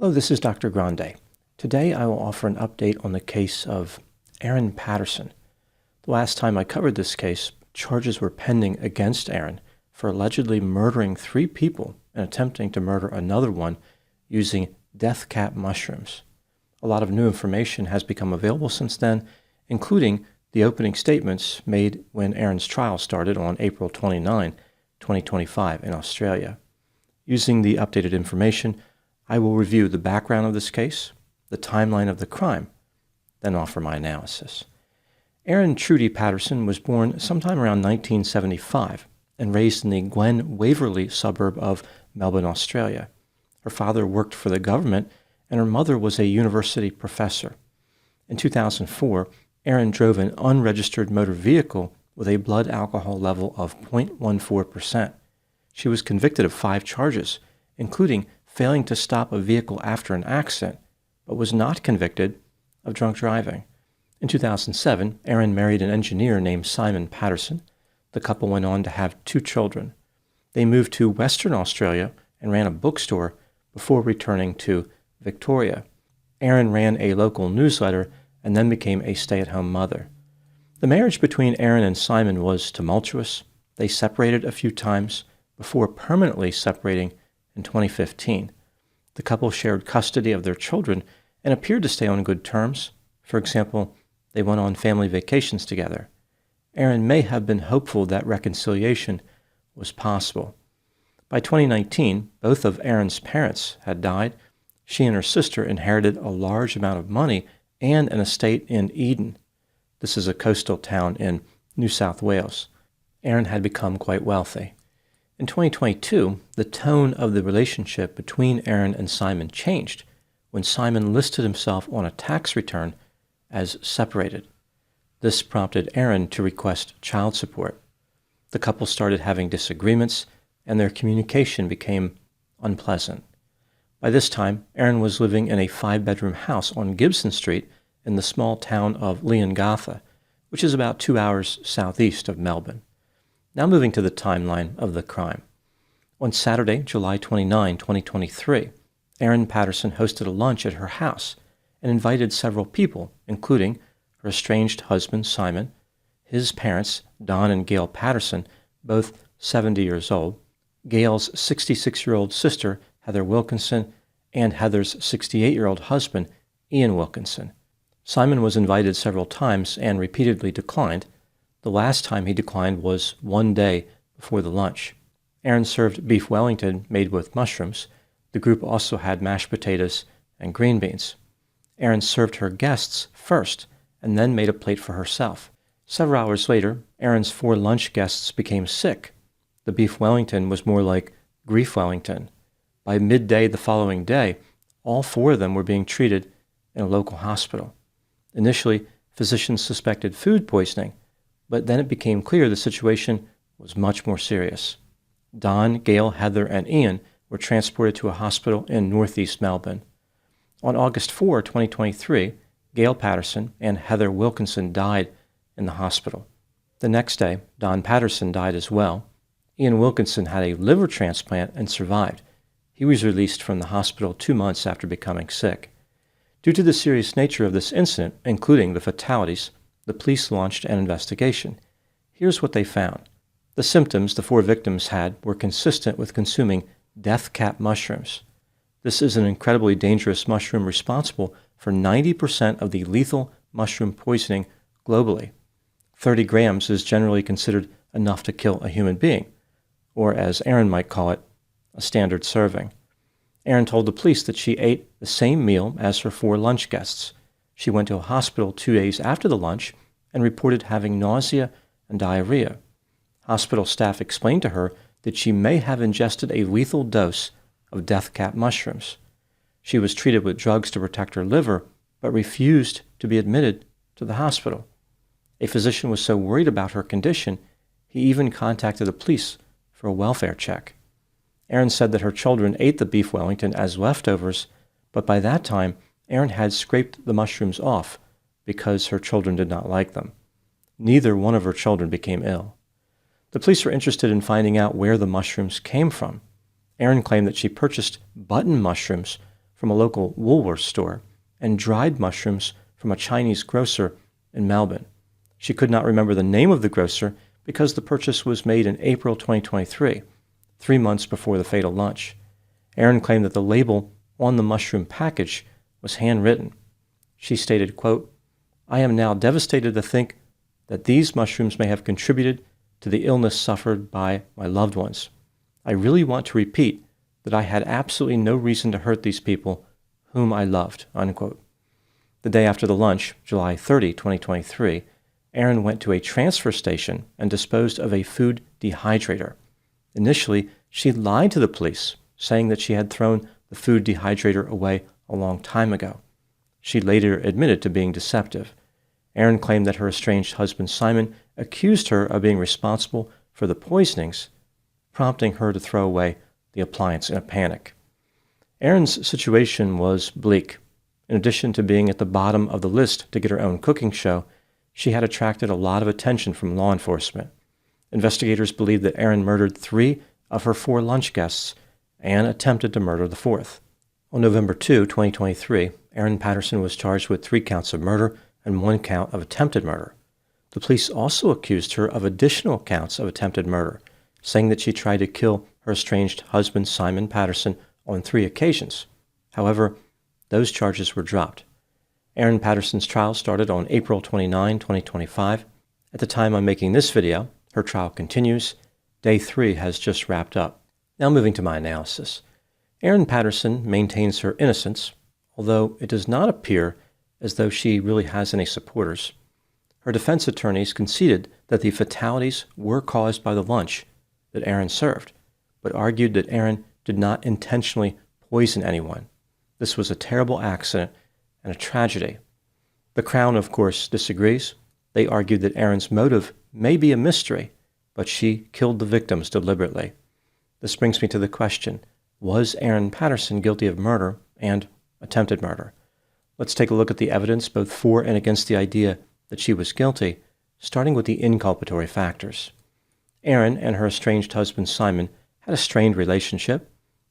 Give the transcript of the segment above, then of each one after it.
Hello, this is Dr. Grande. Today I will offer an update on the case of Erin Patterson. The last time I covered this case, charges were pending against Erin for allegedly murdering 3 people and attempting to murder another one using death cap mushrooms. A lot of new information has become available since then, including the opening statements made when Erin's trial started on April 29, 2025 in Australia. Using the updated information, I will review the background of this case, the timeline of the crime, then offer my analysis. Erin Trudy Patterson was born sometime around 1975 and raised in the Glen Waverley suburb of Melbourne, Australia. Her father worked for the government and her mother was a university professor. In 2004, Erin drove an unregistered motor vehicle with a blood alcohol level of 0.14%. She was convicted of 5 charges, including failing to stop a vehicle after an accident, but was not convicted of drunk driving. In 2007, Erin married an engineer named Simon Patterson. The couple went on to have 2 children. They moved to Western Australia and ran a bookstore before returning to Victoria. Erin ran a local newsletter and then became a stay-at-home mother. The marriage between Erin and Simon was tumultuous. They separated a few times before permanently separating in 2015. The couple shared custody of their children and appeared to stay on good terms. For example, they went on family vacations together. Erin may have been hopeful that reconciliation was possible. By 2019, both of Erin's parents had died. She and her sister inherited a large amount of money and an estate in Eden. This is a coastal town in New South Wales. Erin had become quite wealthy. In 2022, the tone of the relationship between Erin and Simon changed when Simon listed himself on a tax return as separated. This prompted Erin to request child support. The couple started having disagreements, and their communication became unpleasant. By this time, Erin was living in a 5-bedroom house on Gibson Street in the small town of Leongatha, which is about 2 hours southeast of Melbourne. Now moving to the timeline of the crime. On Saturday, July 29, 2023, Erin Patterson hosted a lunch at her house and invited several people, including her estranged husband, Simon, his parents, Don and Gail Patterson, both 70 years old, Gail's 66-year-old sister, Heather Wilkinson, and Heather's 68-year-old husband, Ian Wilkinson. Simon was invited several times and repeatedly declined. The last time he declined was one day before the lunch. Erin served beef Wellington made with mushrooms. The group also had mashed potatoes and green beans. Erin served her guests first and then made a plate for herself. Several hours later, Erin's 4 lunch guests became sick. The beef Wellington was more like grief Wellington. By midday the following day, all 4 of them were being treated in a local hospital. Initially, physicians suspected food poisoning, but then it became clear the situation was much more serious. Don, Gail, Heather, and Ian were transported to a hospital in northeast Melbourne. On August 4, 2023, Gail Patterson and Heather Wilkinson died in the hospital. The next day, Don Patterson died as well. Ian Wilkinson had a liver transplant and survived. He was released from the hospital 2 months after becoming sick. Due to the serious nature of this incident, including the fatalities, the police launched an investigation. Here's what they found. The symptoms the 4 victims had were consistent with consuming death cap mushrooms. This is an incredibly dangerous mushroom responsible for 90% of the lethal mushroom poisoning globally. 30 grams is generally considered enough to kill a human being, or as Erin might call it, a standard serving. Erin told the police that she ate the same meal as her 4 lunch guests. She went to a hospital 2 days after the lunch and reported having nausea and diarrhea. Hospital staff explained to her that she may have ingested a lethal dose of death cap mushrooms. She was treated with drugs to protect her liver, but refused to be admitted to the hospital. A physician was so worried about her condition, he even contacted the police for a welfare check. Erin said that her children ate the beef Wellington as leftovers, but by that time, Erin had scraped the mushrooms off because her children did not like them. Neither one of her children became ill. The police were interested in finding out where the mushrooms came from. Erin claimed that she purchased button mushrooms from a local Woolworths store and dried mushrooms from a Chinese grocer in Melbourne. She could not remember the name of the grocer because the purchase was made in April 2023, 3 months before the fatal lunch. Erin claimed that the label on the mushroom package was handwritten. She stated, quote, "I am now devastated to think that these mushrooms may have contributed to the illness suffered by my loved ones. I really want to repeat that I had absolutely no reason to hurt these people whom I loved," unquote. The day after the lunch, July 30, 2023, Erin went to a transfer station and disposed of a food dehydrator. Initially, she lied to the police, saying that she had thrown the food dehydrator away a long time ago. She later admitted to being deceptive. Erin claimed that her estranged husband Simon accused her of being responsible for the poisonings, prompting her to throw away the appliance in a panic. Erin's situation was bleak. In addition to being at the bottom of the list to get her own cooking show, she had attracted a lot of attention from law enforcement. Investigators believe that Erin murdered 3 of her 4 lunch guests and attempted to murder the 4th. On November 2, 2023, Erin Patterson was charged with 3 counts of murder and 1 count of attempted murder. The police also accused her of additional counts of attempted murder, saying that she tried to kill her estranged husband Simon Patterson on 3 occasions. However, those charges were dropped. Erin Patterson's trial started on April 29, 2025. At the time I'm making this video, her trial continues. Day 3 has just wrapped up. Now moving to my analysis. Erin Patterson maintains her innocence, although it does not appear as though she really has any supporters. Her defense attorneys conceded that the fatalities were caused by the lunch that Erin served, but argued that Erin did not intentionally poison anyone. This was a terrible accident and a tragedy. The Crown, of course, disagrees. They argued that Erin's motive may be a mystery, but she killed the victims deliberately. This brings me to the question, was Erin Patterson guilty of murder and attempted murder? Let's take a look at the evidence both for and against the idea that she was guilty, starting with the inculpatory factors. Erin and her estranged husband Simon had a strained relationship.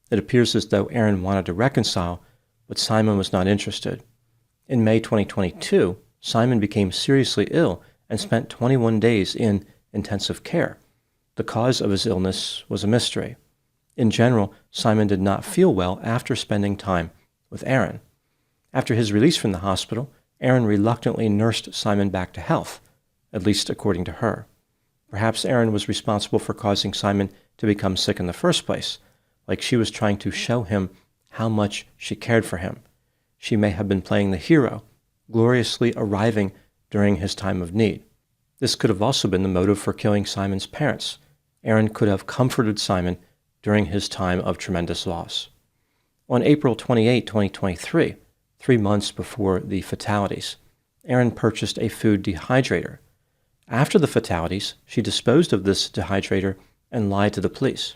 It appears as though Erin wanted to reconcile, but Simon was not interested. In May 2022, Simon became seriously ill and spent 21 days in intensive care. The cause of his illness was a mystery. In general, Simon did not feel well after spending time with Erin. After his release from the hospital, Erin reluctantly nursed Simon back to health, at least according to her. Perhaps Erin was responsible for causing Simon to become sick in the first place, like she was trying to show him how much she cared for him. She may have been playing the hero, gloriously arriving during his time of need. This could have also been the motive for killing Simon's parents. Erin could have comforted Simon during his time of tremendous loss. On April 28, 2023, 3 months before the fatalities, Erin purchased a food dehydrator. After the fatalities, she disposed of this dehydrator and lied to the police.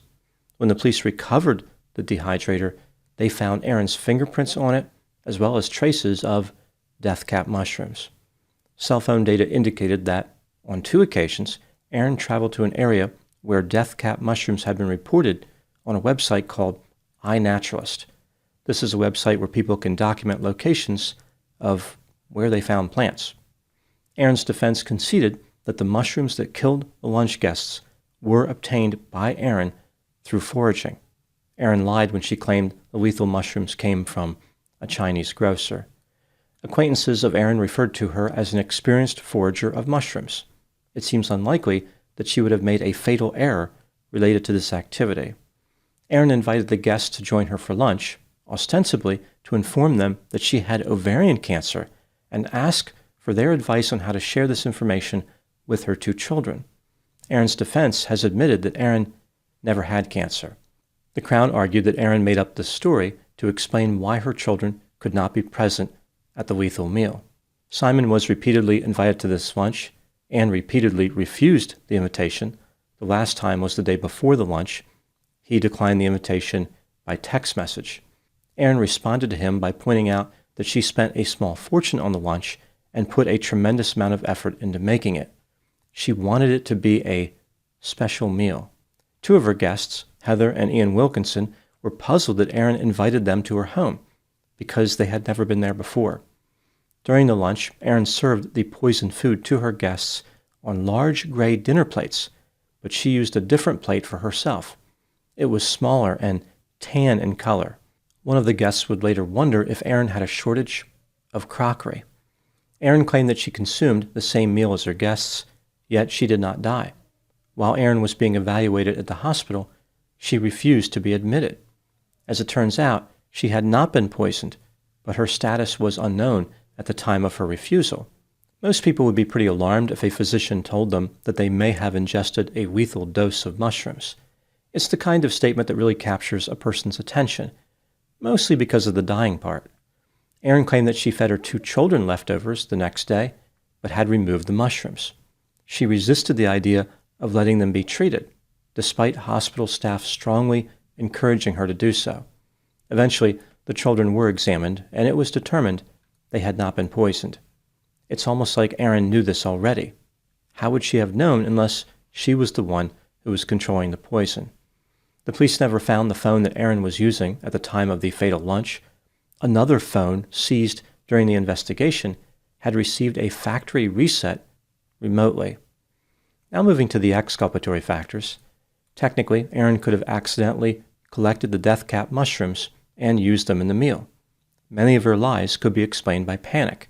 When the police recovered the dehydrator, they found Erin's fingerprints on it, as well as traces of death cap mushrooms. Cell phone data indicated that, on 2 occasions, Erin traveled to an area where death cap mushrooms had been reported on a website called iNaturalist. This is a website where people can document locations of where they found plants. Erin's defense conceded that the mushrooms that killed the lunch guests were obtained by Erin through foraging. Erin lied when she claimed the lethal mushrooms came from a Chinese grocer. Acquaintances of Erin referred to her as an experienced forager of mushrooms. It seems unlikely that she would have made a fatal error related to this activity. Erin invited the guests to join her for lunch, ostensibly to inform them that she had ovarian cancer, and ask for their advice on how to share this information with her 2 children. Erin's defense has admitted that Erin never had cancer. The Crown argued that Erin made up this story to explain why her children could not be present at the lethal meal. Simon was repeatedly invited to this lunch and repeatedly refused the invitation. The last time was the day before the lunch. He declined the invitation by text message. Erin responded to him by pointing out that she spent a small fortune on the lunch and put a tremendous amount of effort into making it. She wanted it to be a special meal. 2 of her guests, Heather and Ian Wilkinson, were puzzled that Erin invited them to her home. because they had never been there before. During the lunch, Erin served the poisoned food to her guests on large gray dinner plates, but she used a different plate for herself. It was smaller and tan in color. One of the guests would later wonder if Erin had a shortage of crockery. Erin claimed that she consumed the same meal as her guests, yet she did not die. While Erin was being evaluated at the hospital, she refused to be admitted. As it turns out, she had not been poisoned, but her status was unknown at the time of her refusal. Most people would be pretty alarmed if a physician told them that they may have ingested a lethal dose of mushrooms. It's the kind of statement that really captures a person's attention, mostly because of the dying part. Erin claimed that she fed her 2 children leftovers the next day, but had removed the mushrooms. She resisted the idea of letting them be treated, despite hospital staff strongly encouraging her to do so. Eventually, the children were examined, and it was determined they had not been poisoned. It's almost like Erin knew this already. How would she have known unless she was the one who was controlling the poison? The police never found the phone that Erin was using at the time of the fatal lunch. Another phone seized during the investigation had received a factory reset remotely. Now moving to the exculpatory factors. Technically, Erin could have accidentally collected the death cap mushrooms and used them in the meal. Many of her lies could be explained by panic.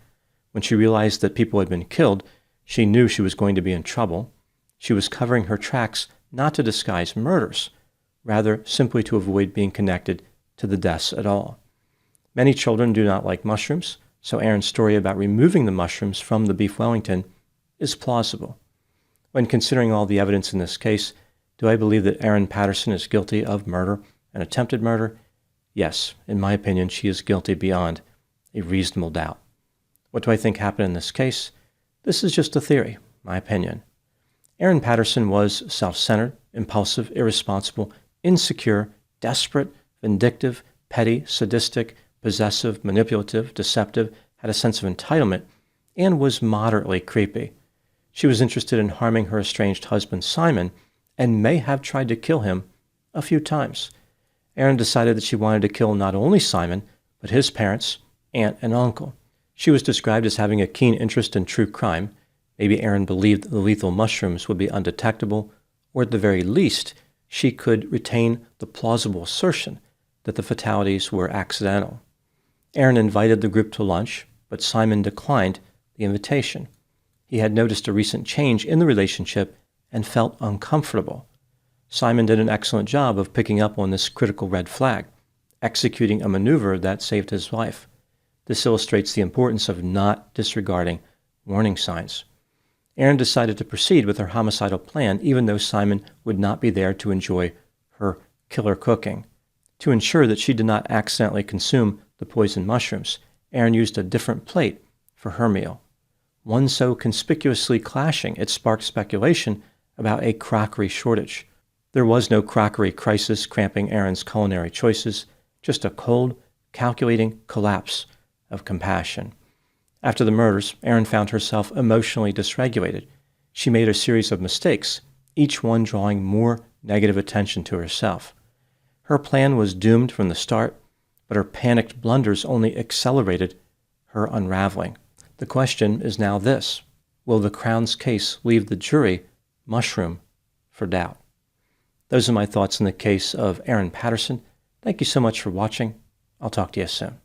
When she realized that people had been killed, she knew she was going to be in trouble. She was covering her tracks not to disguise murders, rather simply to avoid being connected to the deaths at all. Many children do not like mushrooms, so Erin's story about removing the mushrooms from the beef Wellington is plausible. When considering all the evidence in this case, do I believe that Erin Patterson is guilty of murder and attempted murder? Yes, in my opinion, she is guilty beyond a reasonable doubt. What do I think happened in this case? This is just a theory, my opinion. Erin Patterson was self-centered, impulsive, irresponsible, insecure, desperate, vindictive, petty, sadistic, possessive, manipulative, deceptive, had a sense of entitlement, and was moderately creepy. She was interested in harming her estranged husband, Simon, and may have tried to kill him a few times. Erin decided that she wanted to kill not only Simon, but his parents, aunt, and uncle. She was described as having a keen interest in true crime. Maybe Erin believed the lethal mushrooms would be undetectable, or at the very least, she could retain the plausible assertion that the fatalities were accidental. Erin invited the group to lunch, but Simon declined the invitation. He had noticed a recent change in the relationship and felt uncomfortable. Simon did an excellent job of picking up on this critical red flag, executing a maneuver that saved his life. This illustrates the importance of not disregarding warning signs. Erin decided to proceed with her homicidal plan even though Simon would not be there to enjoy her killer cooking. To ensure that she did not accidentally consume the poisoned mushrooms, Erin used a different plate for her meal. One so conspicuously clashing, it sparked speculation about a crockery shortage. There was no crockery crisis cramping Erin's culinary choices, just a cold, calculating collapse of compassion. After the murders, Erin found herself emotionally dysregulated. She made a series of mistakes, each one drawing more negative attention to herself. Her plan was doomed from the start, but her panicked blunders only accelerated her unraveling. The question is now this: will the Crown's case leave the jury mushroom for doubt? Those are my thoughts in the case of Erin Patterson. Thank you so much for watching. I'll talk to you soon.